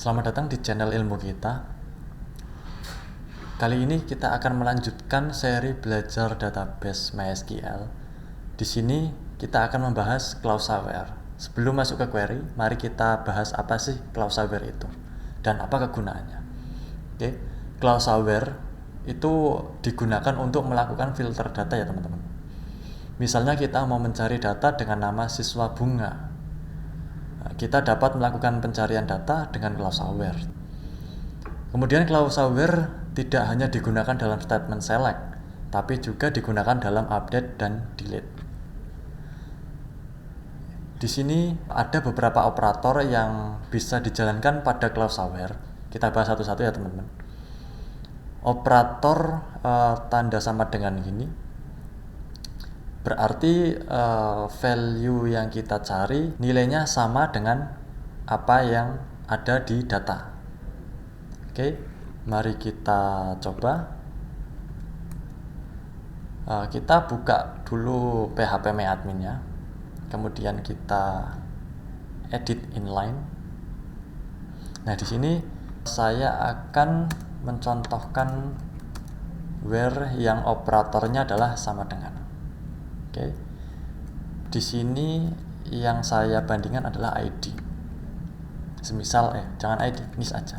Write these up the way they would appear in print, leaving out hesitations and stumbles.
Selamat datang di channel ilmu kita. Kali ini kita akan melanjutkan seri belajar database MySQL. Di sini kita akan membahas clause-aware. Sebelum masuk ke query, mari kita bahas apa sih clause-aware itu dan apa kegunaannya. Oke, clause-aware itu digunakan untuk melakukan filter data ya teman-teman. Misalnya kita mau mencari data dengan nama siswa bunga. Kita dapat melakukan pencarian data dengan clause-aware. Kemudian clause-aware tidak hanya digunakan dalam statement select, tapi juga digunakan dalam update dan delete. Di sini ada beberapa operator yang bisa dijalankan pada clause-aware. Kita bahas satu-satu ya teman-teman. Operator tanda sama dengan ini berarti value yang kita cari nilainya sama dengan apa yang ada di data. Oke, mari kita coba. Kita buka dulu PHP MyAdmin-nya, kemudian kita edit inline. Nah, di sini saya akan mencontohkan where yang operatornya adalah sama dengan. Oke. Di sini yang saya bandingkan adalah ID. Semisal jangan ID, NIS aja.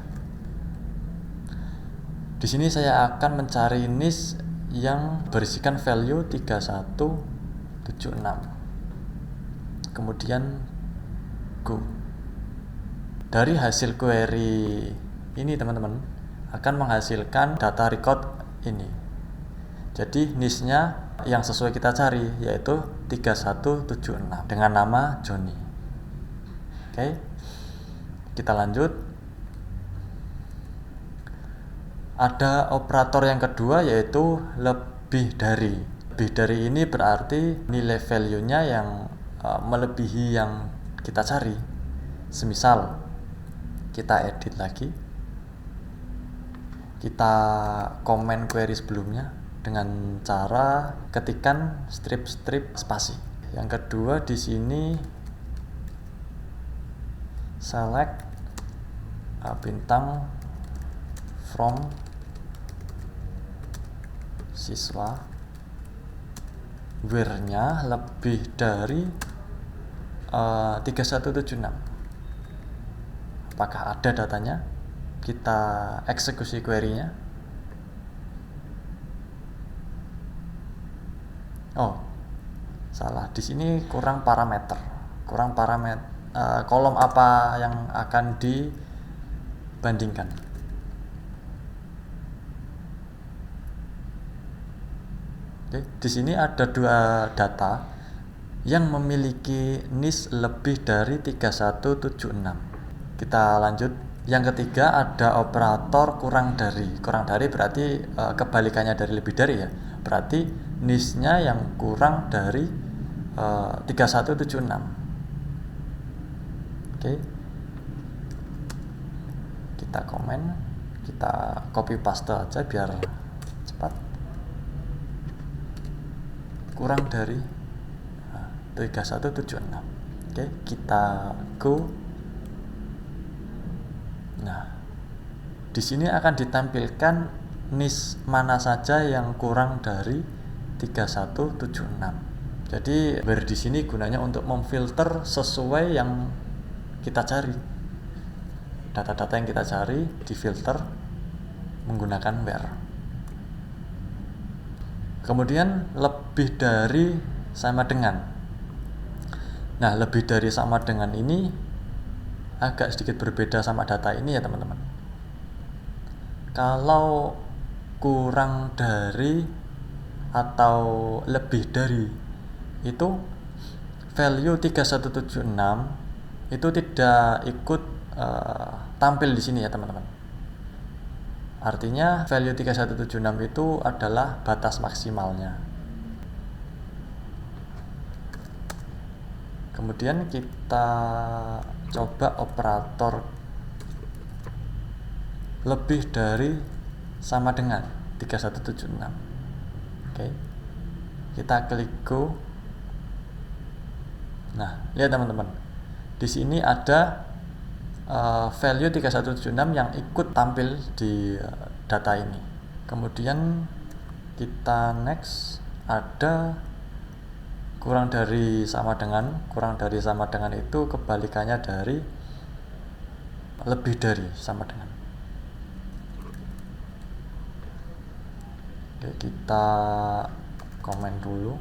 Di sini saya akan mencari NIS yang berisikan value 3176. Kemudian go. Dari hasil query ini teman-teman akan menghasilkan data record ini. Jadi NIS-nya yang sesuai kita cari yaitu 3176 dengan nama Johnny. Oke. Kita lanjut. Ada operator yang kedua yaitu lebih dari. Lebih dari ini berarti nilai value-nya yang melebihi yang kita cari. Semisal kita edit lagi. Kita komen query sebelumnya dengan cara ketikan strip spasi. Yang kedua di sini select bintang from siswa, where-nya lebih dari 3176. Apakah ada datanya? Kita eksekusi query-nya. Oh, salah. Di sini kurang parameter. Kolom apa yang akan dibandingkan. Oke, di sini ada dua data yang memiliki NIS lebih dari 3176. Kita lanjut. Yang ketiga ada operator kurang dari. Kurang dari berarti kebalikannya dari lebih dari ya. Berarti NIS-nya yang kurang dari 3176. Oke. Kita komen, kita copy paste aja biar cepat. Kurang dari 3176. Oke, kita go. Nah, di sini akan ditampilkan NIS mana saja yang kurang dari 3176. Jadi where di sini gunanya untuk memfilter sesuai yang kita cari. Data-data yang kita cari difilter menggunakan where. Kemudian lebih dari sama dengan. Nah, lebih dari sama dengan ini agak sedikit berbeda sama data ini ya teman-teman. Kalau kurang dari atau lebih dari itu value 3176 itu tidak ikut tampil di sini ya teman-teman. Artinya value 3176 itu adalah batas maksimalnya. Kemudian kita coba operator lebih dari sama dengan 3176. Oke. Kita klik go. Nah, lihat teman-teman. Di sini ada value 3176 yang ikut tampil di data ini. Kemudian kita next, ada kurang dari sama dengan. Kurang dari sama dengan itu kebalikannya dari lebih dari sama dengan. Oke, kita komen dulu.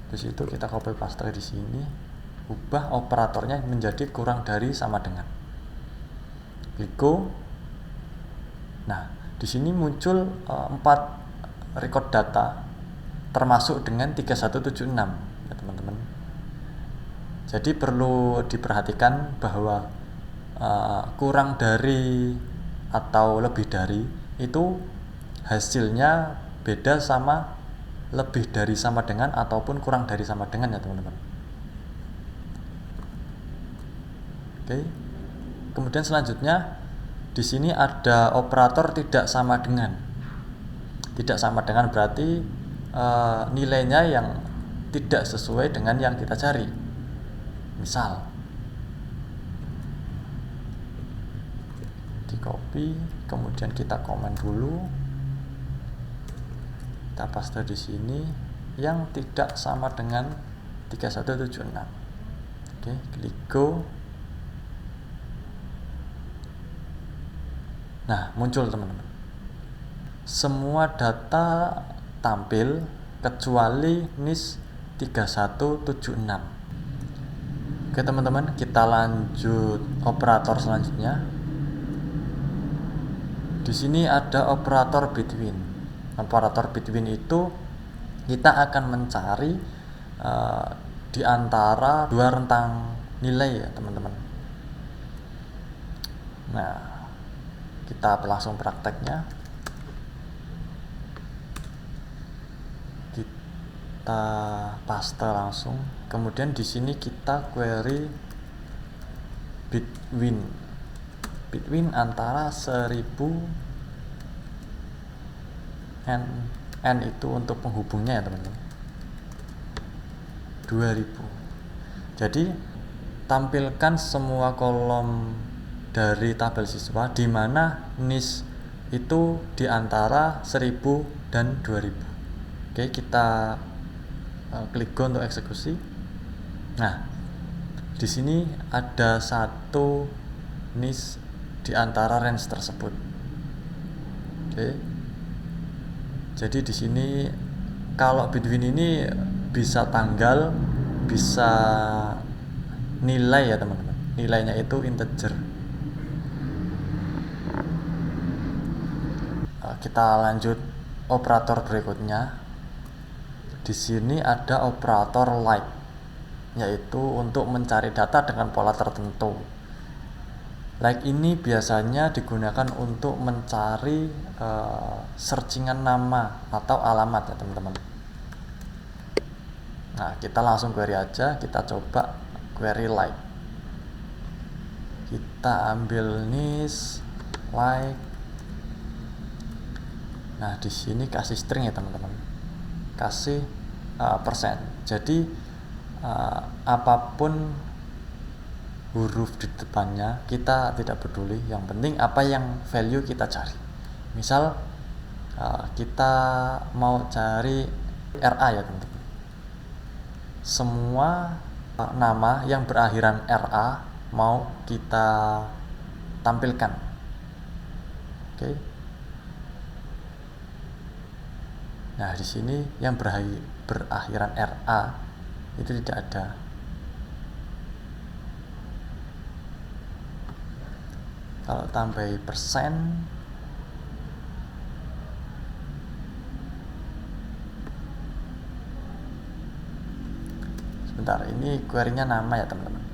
Di situ kita copy paste di sini, ubah operatornya menjadi kurang dari sama dengan. Klik go. Nah, di sini muncul 4 record data termasuk dengan 3176 ya teman-teman. Jadi perlu diperhatikan bahwa kurang dari atau lebih dari itu hasilnya beda sama lebih dari sama dengan ataupun kurang dari sama dengan ya teman-teman. Oke. Kemudian selanjutnya di sini ada operator tidak sama dengan. Tidak sama dengan berarti nilainya yang tidak sesuai dengan yang kita cari. Misal di copy, kemudian kita komen dulu, kita paste di sini yang tidak sama dengan 3176. Oke, klik go. Nah, muncul teman-teman. Semua data tampil kecuali NIS 3176. Oke teman-teman, kita lanjut operator selanjutnya. Di sini ada operator between. Operator between itu kita akan mencari di antara dua rentang nilai ya teman-teman. Nah, kita langsung prakteknya. Kita paste langsung. Kemudian di sini kita query between antara 1000 n itu untuk penghubungnya ya teman-teman. 2000. Jadi tampilkan semua kolom dari tabel siswa di mana NIS itu di antara 1000 dan 2000. Oke, kita klik go untuk eksekusi. Nah, di sini ada satu NIS di antara range tersebut. Oke. Jadi di sini kalau between ini bisa tanggal, bisa nilai ya teman-teman. Nilainya itu integer. Kita lanjut operator berikutnya. Di sini ada operator like, yaitu untuk mencari data dengan pola tertentu. Like ini biasanya digunakan untuk mencari searchingan nama atau alamat ya teman-teman. Nah, kita langsung query aja, kita coba query like. Kita ambil NIS like. Nah, di sini kasih string ya teman-teman. Kasih persen. Jadi apapun huruf di depannya kita tidak peduli, yang penting apa yang value kita cari. Misal kita mau cari RA ya teman-teman. Semua nama yang berakhiran RA mau kita tampilkan. Oke. Nah, di sini yang berakhiran RA itu tidak ada. Kalau tambahi persen, sebentar, ini query-nya nama ya teman-teman,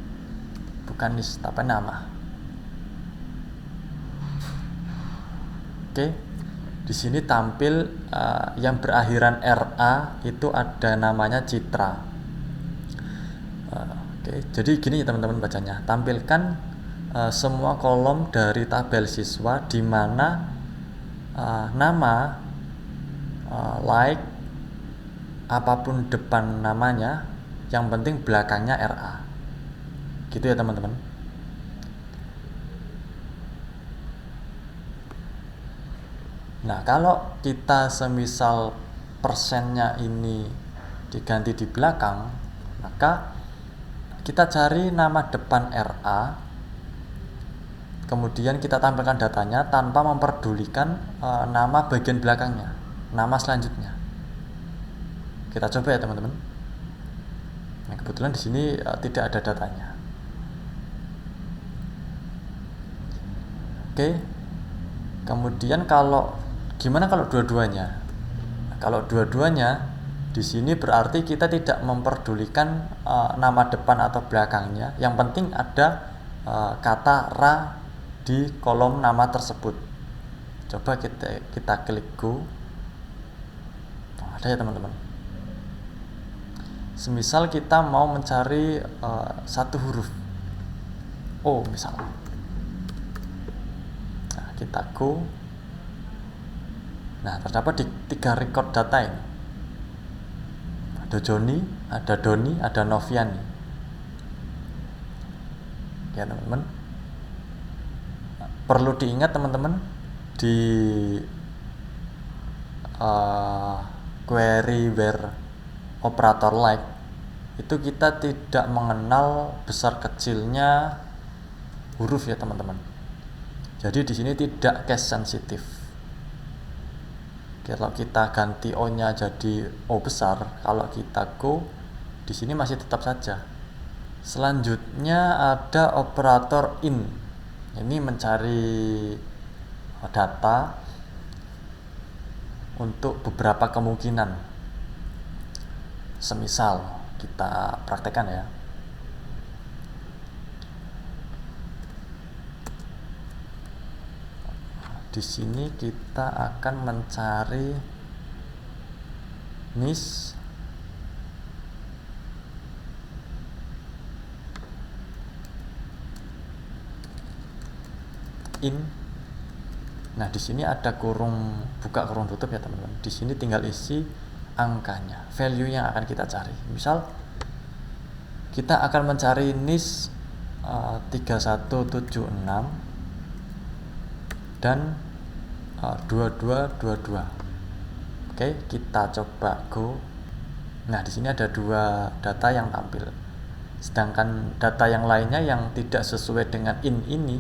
bukan NIS tapi nama. Oke. Di sini tampil yang berakhiran RA itu ada namanya Citra. Oke, jadi gini ya teman-teman bacanya. Tampilkan semua kolom dari tabel siswa di mana nama, like, apapun depan namanya, yang penting belakangnya RA. Gitu ya teman-teman. Nah, kalau kita semisal persennya ini diganti di belakang, maka kita cari nama depan RA, kemudian kita tampilkan datanya tanpa memperdulikan nama bagian belakangnya, nama selanjutnya. Kita coba ya teman-teman. Nah, kebetulan di sini tidak ada datanya. Oke. Kemudian gimana kalau dua-duanya? Nah, kalau dua-duanya di sini berarti kita tidak memperdulikan nama depan atau belakangnya. Yang penting ada kata ra di kolom nama tersebut. Coba kita klik go. Nah, ada ya teman-teman. Semisal kita mau mencari satu huruf O misalnya. Nah, kita go. Nah, terdapat di 3 record data ini. Ada Joni, ada Doni, ada Noviani. Ya teman-teman. Perlu diingat teman-teman, di query where operator like itu kita tidak mengenal besar kecilnya huruf ya teman-teman. Jadi di sini tidak case sensitif. Kalau kita ganti O-nya jadi O besar, kalau kita go, di sini masih tetap saja. Selanjutnya ada operator in. Ini mencari data untuk beberapa kemungkinan. Semisal kita praktekkan ya. Di sini kita akan mencari niche in. Nah, di sini ada buka kurung tutup ya teman-teman. Di sini tinggal isi angkanya, value yang akan kita cari. Misal kita akan mencari niche 3176 dan 2222. Oke, kita coba go. Nah, di sini ada 2 data yang tampil. Sedangkan data yang lainnya yang tidak sesuai dengan in ini,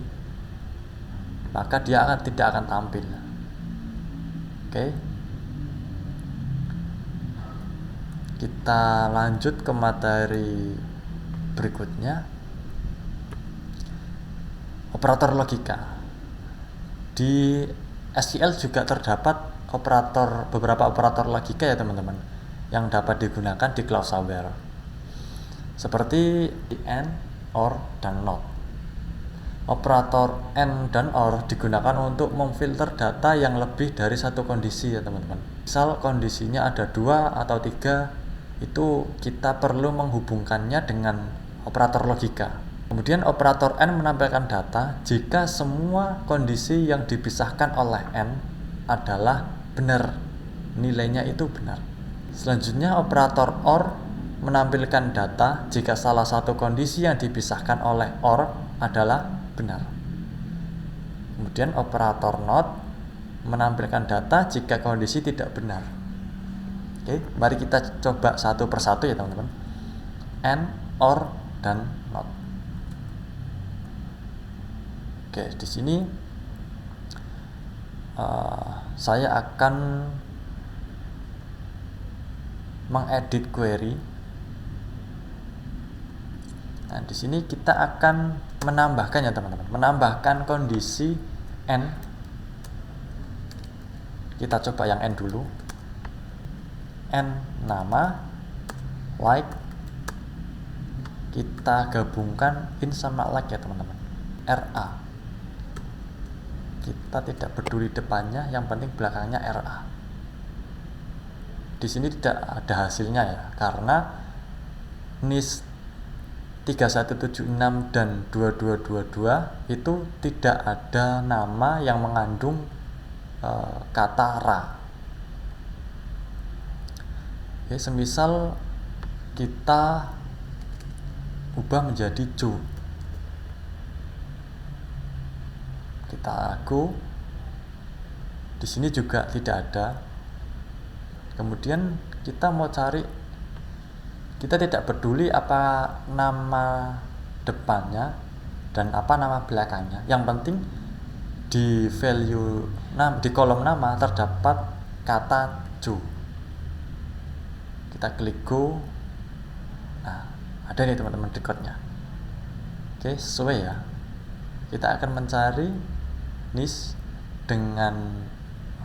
maka dia tidak akan tampil. Oke. Kita lanjut ke materi berikutnya. Operator logika. Di SQL juga terdapat beberapa operator logika ya teman-teman, yang dapat digunakan di CloudShare, seperti AND, OR, dan NOT. Operator AND dan OR digunakan untuk memfilter data yang lebih dari satu kondisi ya teman-teman. Misal kondisinya ada 2 atau 3, itu kita perlu menghubungkannya dengan operator logika. Kemudian operator AND menampilkan data jika semua kondisi yang dipisahkan oleh AND adalah benar, nilainya itu benar. Selanjutnya operator OR menampilkan data jika salah satu kondisi yang dipisahkan oleh OR adalah benar. Kemudian operator NOT menampilkan data jika kondisi tidak benar. Oke, mari kita coba satu persatu ya teman-teman. AND, OR, dan NOT. Oke, di sini saya akan mengedit query. Nah, di sini kita akan menambahkan ya teman-teman, menambahkan kondisi N. Kita coba yang N dulu. N nama, like, kita gabungkan in sama like ya teman-teman. RA. Kita tidak peduli depannya, yang penting belakangnya RA. Di sini tidak ada hasilnya ya, karena NIS 3176 dan 2222 itu tidak ada nama yang mengandung kata ra. Oke, semisal kita ubah menjadi jo. Kita go. Di sini juga tidak ada. Kemudian kita mau cari, kita tidak peduli apa nama depannya dan apa nama belakangnya. Yang penting di value di kolom nama terdapat kata Joe. Kita klik go. Nah, ada nih teman-teman recordnya. Oke, sesuai ya. Kita akan mencari NIS dengan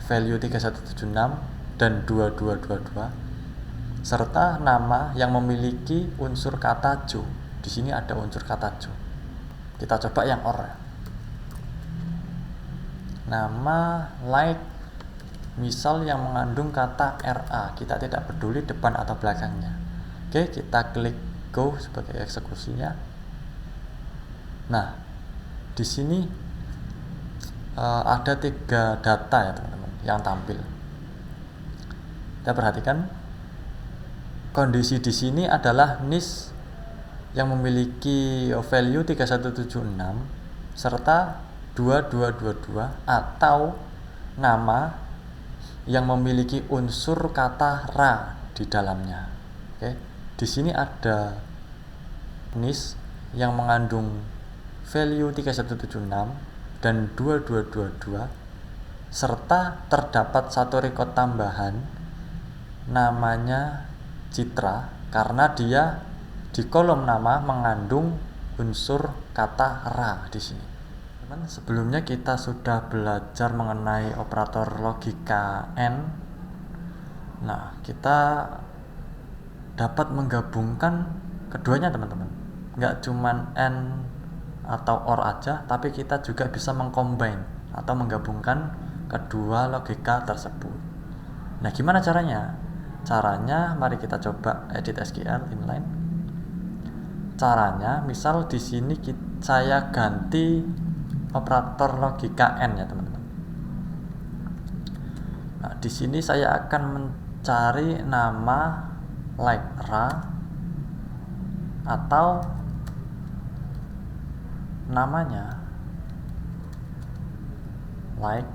value 3176 dan 2222 serta nama yang memiliki unsur kata Joe. Di sini ada unsur kata Joe. Kita coba yang OR ya. Nama like misal yang mengandung kata RA, kita tidak peduli depan atau belakangnya. Oke, kita klik go sebagai eksekusinya. Nah, di sini ada 3 data ya teman-teman yang tampil. Kita perhatikan kondisi di sini adalah NIS yang memiliki value 3176 serta 2222 atau nama yang memiliki unsur kata ra di dalamnya. Oke, di sini ada NIS yang mengandung value 3176 dan 2222 serta terdapat satu record tambahan namanya Citra karena dia di kolom nama mengandung unsur kata ra di sini. Sebelumnya kita sudah belajar mengenai operator logika AND. Nah, kita dapat menggabungkan keduanya teman-teman. Nggak cuman AND atau OR aja, tapi kita juga bisa mengcombine atau menggabungkan kedua logika tersebut. Nah, gimana caranya? Caranya mari kita coba edit SQL inline. Caranya misal di sini saya ganti operator logika AND ya teman-teman. Nah, di sini saya akan mencari nama like ra atau namanya like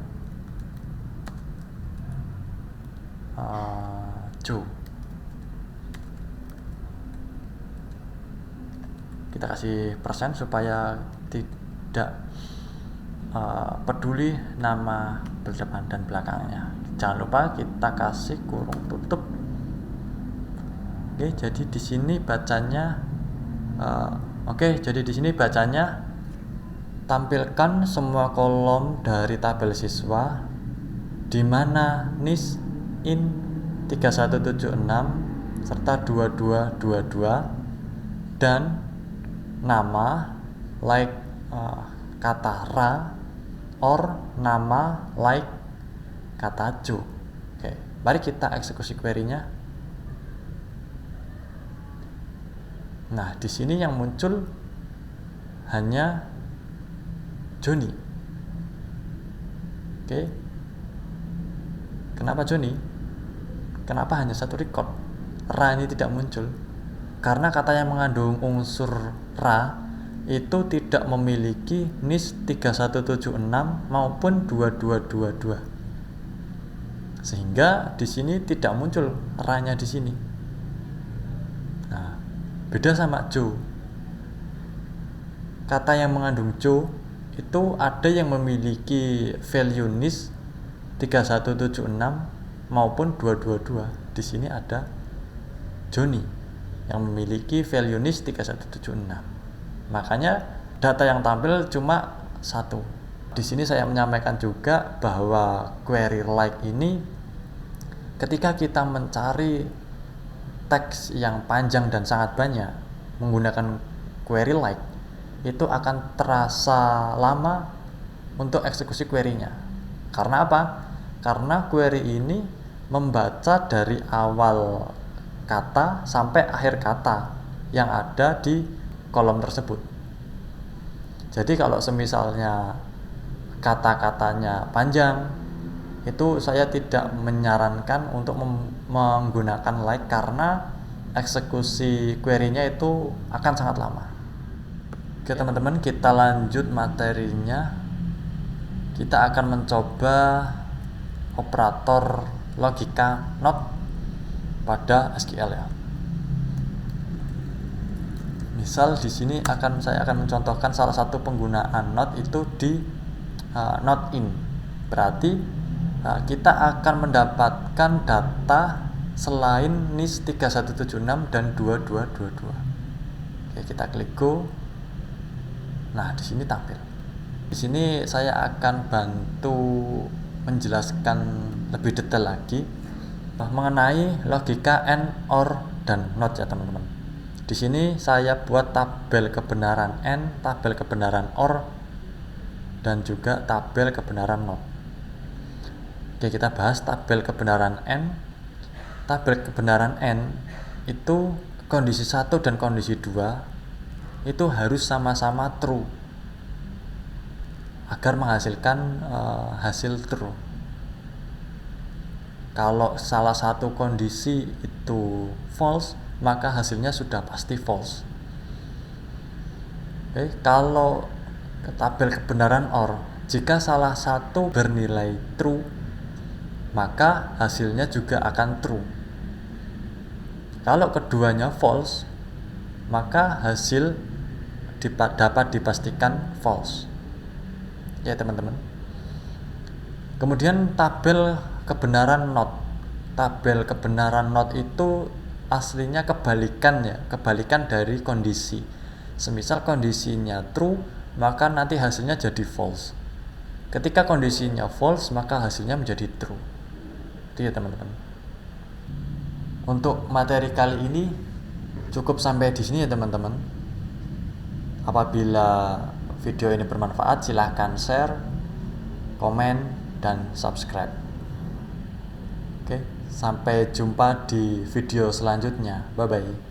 Joe. Kita kasih persen supaya tidak peduli nama depan dan belakangnya. Jangan lupa kita kasih kurung tutup. Oke, jadi di sini bacanya jadi di sini bacanya tampilkan semua kolom dari tabel siswa di mana NIS in 3176 serta 2222 dan nama like kata ra or nama like kata Joe. Oke, mari kita eksekusi query-nya. Nah, di sini yang muncul hanya Johnny. Oke. Kenapa Johnny? Kenapa hanya satu record? Ra ini tidak muncul. Karena kata yang mengandung unsur ra itu tidak memiliki NIS 3176 maupun 2222. Sehingga di sini tidak muncul ra-nya di sini. Nah, beda sama Joe. Kata yang mengandung Joe itu ada yang memiliki value NIS 3176 maupun 222. Di sini ada Johnny yang memiliki value NIS 3176. Makanya data yang tampil cuma satu. Di sini saya menyampaikan juga bahwa query like ini ketika kita mencari teks yang panjang dan sangat banyak menggunakan query like itu akan terasa lama untuk eksekusi query-nya. Karena apa? Karena query ini membaca dari awal kata sampai akhir kata yang ada di kolom tersebut. Jadi kalau semisalnya kata-katanya panjang, itu saya tidak menyarankan untuk menggunakan like karena eksekusi query-nya itu akan sangat lama. Oke teman-teman, kita lanjut materinya. Kita akan mencoba operator logika not pada SQL ya. Misal di sini saya akan mencontohkan salah satu penggunaan not itu di not in. Berarti kita akan mendapatkan data selain NIS 3176 dan 2222. Oke, kita klik go. Nah, di sini tampil. Di sini saya akan bantu menjelaskan lebih detail lagi mengenai logika AND, OR, dan NOT ya teman-teman. Di sini saya buat tabel kebenaran AND, tabel kebenaran OR, dan juga tabel kebenaran NOT. Oke, kita bahas tabel kebenaran AND. Tabel kebenaran AND itu kondisi 1 dan kondisi 2 itu harus sama-sama true agar menghasilkan hasil true. Kalau salah satu kondisi itu false, maka hasilnya sudah pasti false. Oke, kalau tabel kebenaran OR, jika salah satu bernilai true, maka hasilnya juga akan true. Kalau keduanya false, maka hasil dapat dipastikan false. Ya teman-teman. Kemudian tabel kebenaran NOT. Tabel kebenaran NOT itu aslinya kebalikan ya, kebalikan dari kondisi. Semisal kondisinya true, maka nanti hasilnya jadi false. Ketika kondisinya false, maka hasilnya menjadi true. Itu ya teman-teman. Untuk materi kali ini cukup sampai di sini ya teman-teman. Apabila video ini bermanfaat, silahkan share, komen, dan subscribe. Oke, sampai jumpa di video selanjutnya. Bye-bye.